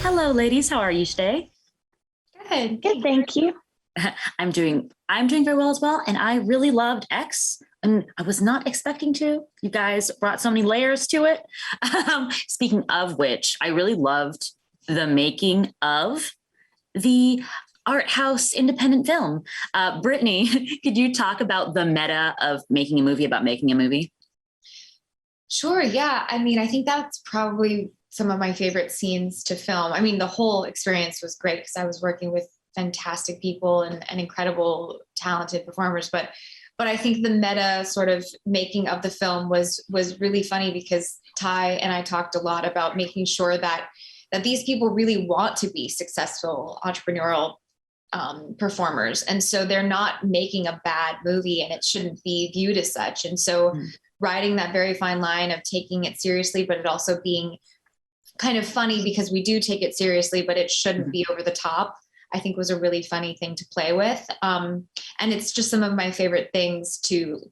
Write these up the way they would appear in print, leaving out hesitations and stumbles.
Hello, ladies. How are you today? Good. Good, thank you. I'm doing very well as well. And I really loved X. And I was not expecting to. You guys brought so many layers to it. Speaking of which, I really loved the making of the art house independent film. Brittany, could you talk about the meta of making a movie about making a movie? Sure. Yeah. I mean, I think that's probably some of my favorite scenes to film. I mean, the whole experience was great because I was working with fantastic people and incredible, talented performers. But I think the meta sort of making of the film was really funny because Ty and I talked a lot about making sure that these people really want to be successful entrepreneurial performers. And so they're not making a bad movie and it shouldn't be viewed as such. And so riding that very fine line of taking it seriously, but it also being kind of funny because we do take it seriously, but it shouldn't be over the top, I think was a really funny thing to play with. And it's just some of my favorite things to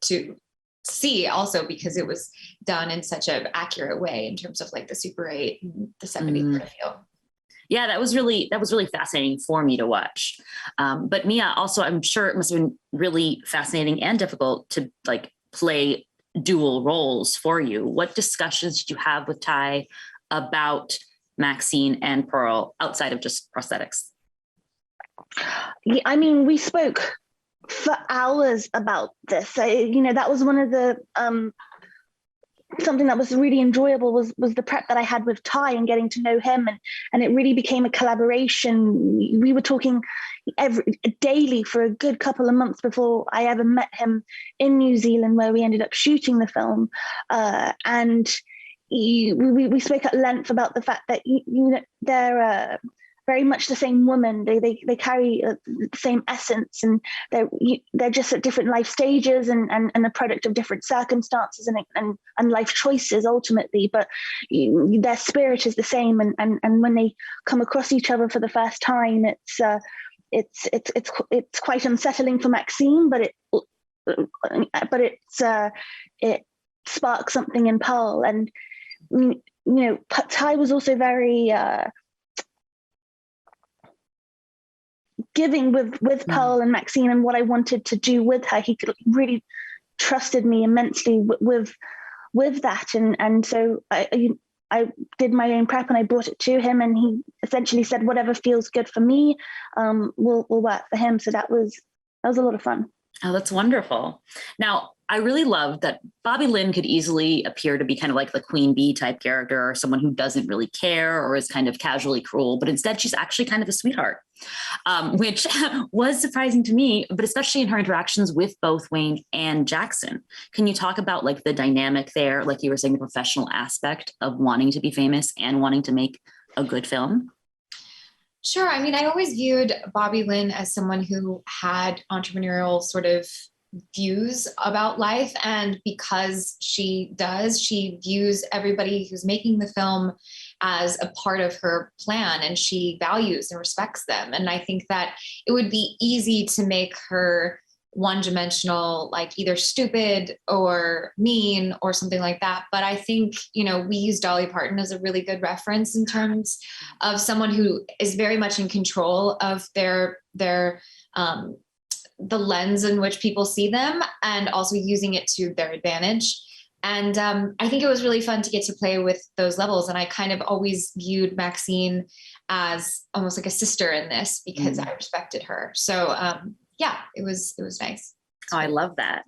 see also because it was done in such an accurate way in terms of like the Super 8 and the 70s sort of feel. Yeah, that was really fascinating for me to watch. But Mia, also, I'm sure it must have been really fascinating and difficult to like play dual roles for you. What discussions did you have with Ty about Maxine and Pearl outside of just prosthetics? Yeah, I mean, we spoke for hours about this. That was one of the something that was really enjoyable was the prep that I had with Ty and getting to know him, and it really became a collaboration. We were talking daily for a good couple of months before I ever met him in New Zealand, where we ended up shooting the film, and we spoke at length about the fact that they're very much the same woman. They carry the same essence, and they're just at different life stages and a product of different circumstances and life choices ultimately. But their spirit is the same, and when they come across each other for the first time, it's quite unsettling for Maxine, but it sparks something in Pearl. And Ty was also very giving with Pearl and Maxine and what I wanted to do with her. He really trusted me immensely with that, and so I did my own prep and I brought it to him, and he essentially said whatever feels good for me will work for him. So that was a lot of fun. Oh, that's wonderful. Now, I really love that Bobby Lynn could easily appear to be kind of like the queen bee type character, or someone who doesn't really care or is kind of casually cruel, but instead she's actually kind of a sweetheart, which was surprising to me, but especially in her interactions with both Wayne and Jackson. Can you talk about like the dynamic there, like you were saying, the professional aspect of wanting to be famous and wanting to make a good film? Sure. I mean, I always viewed Bobby Lynn as someone who had entrepreneurial sort of views about life. And because she does, she views everybody who's making the film as a part of her plan, and she values and respects them. And I think that it would be easy to make her one dimensional, like either stupid or mean or something like that. But I think, we use Dolly Parton as a really good reference in terms of someone who is very much in control of the lens in which people see them, and also using it to their advantage. And I think it was really fun to get to play with those levels. And I kind of always viewed Maxine as almost like a sister in this because I respected her. So yeah, it was nice. Oh, I love that.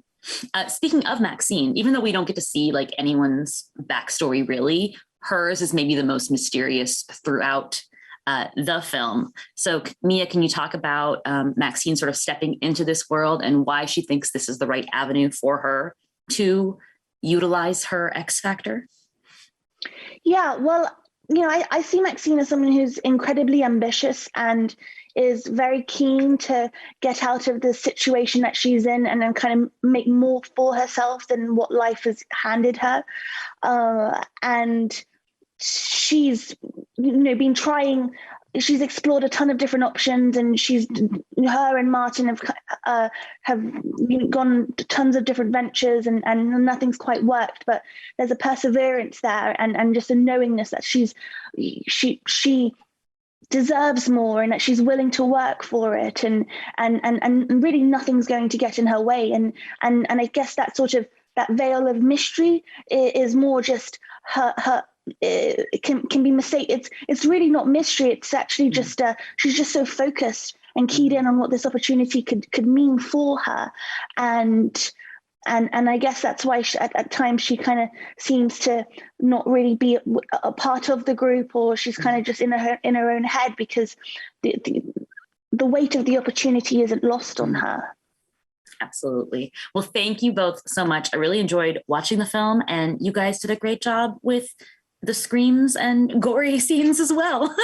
Speaking of Maxine, even though we don't get to see like anyone's backstory really, hers is maybe the most mysterious throughout the film. So Mia, can you talk about Maxine sort of stepping into this world and why she thinks this is the right avenue for her to utilize her X factor? Yeah, well, I see Maxine as someone who's incredibly ambitious and is very keen to get out of the situation that she's in and then kind of make more for herself than what life has handed her. And she's, been trying. She's explored a ton of different options, and her and Martin have gone to tons of different ventures, and nothing's quite worked. But there's a perseverance there, and just a knowingness that she deserves more and that she's willing to work for it, and really nothing's going to get in her way. And I guess that sort of that veil of mystery is more just her it can be mistake. It's really not mystery. It's actually just she's just so focused and keyed in on what this opportunity could mean for her. And I guess that's why at times she kind of seems to not really be a part of the group, or she's kind of just in her own head, because the weight of the opportunity isn't lost on her. Absolutely. Well, thank you both so much. I really enjoyed watching the film, and you guys did a great job with the screams and gory scenes as well.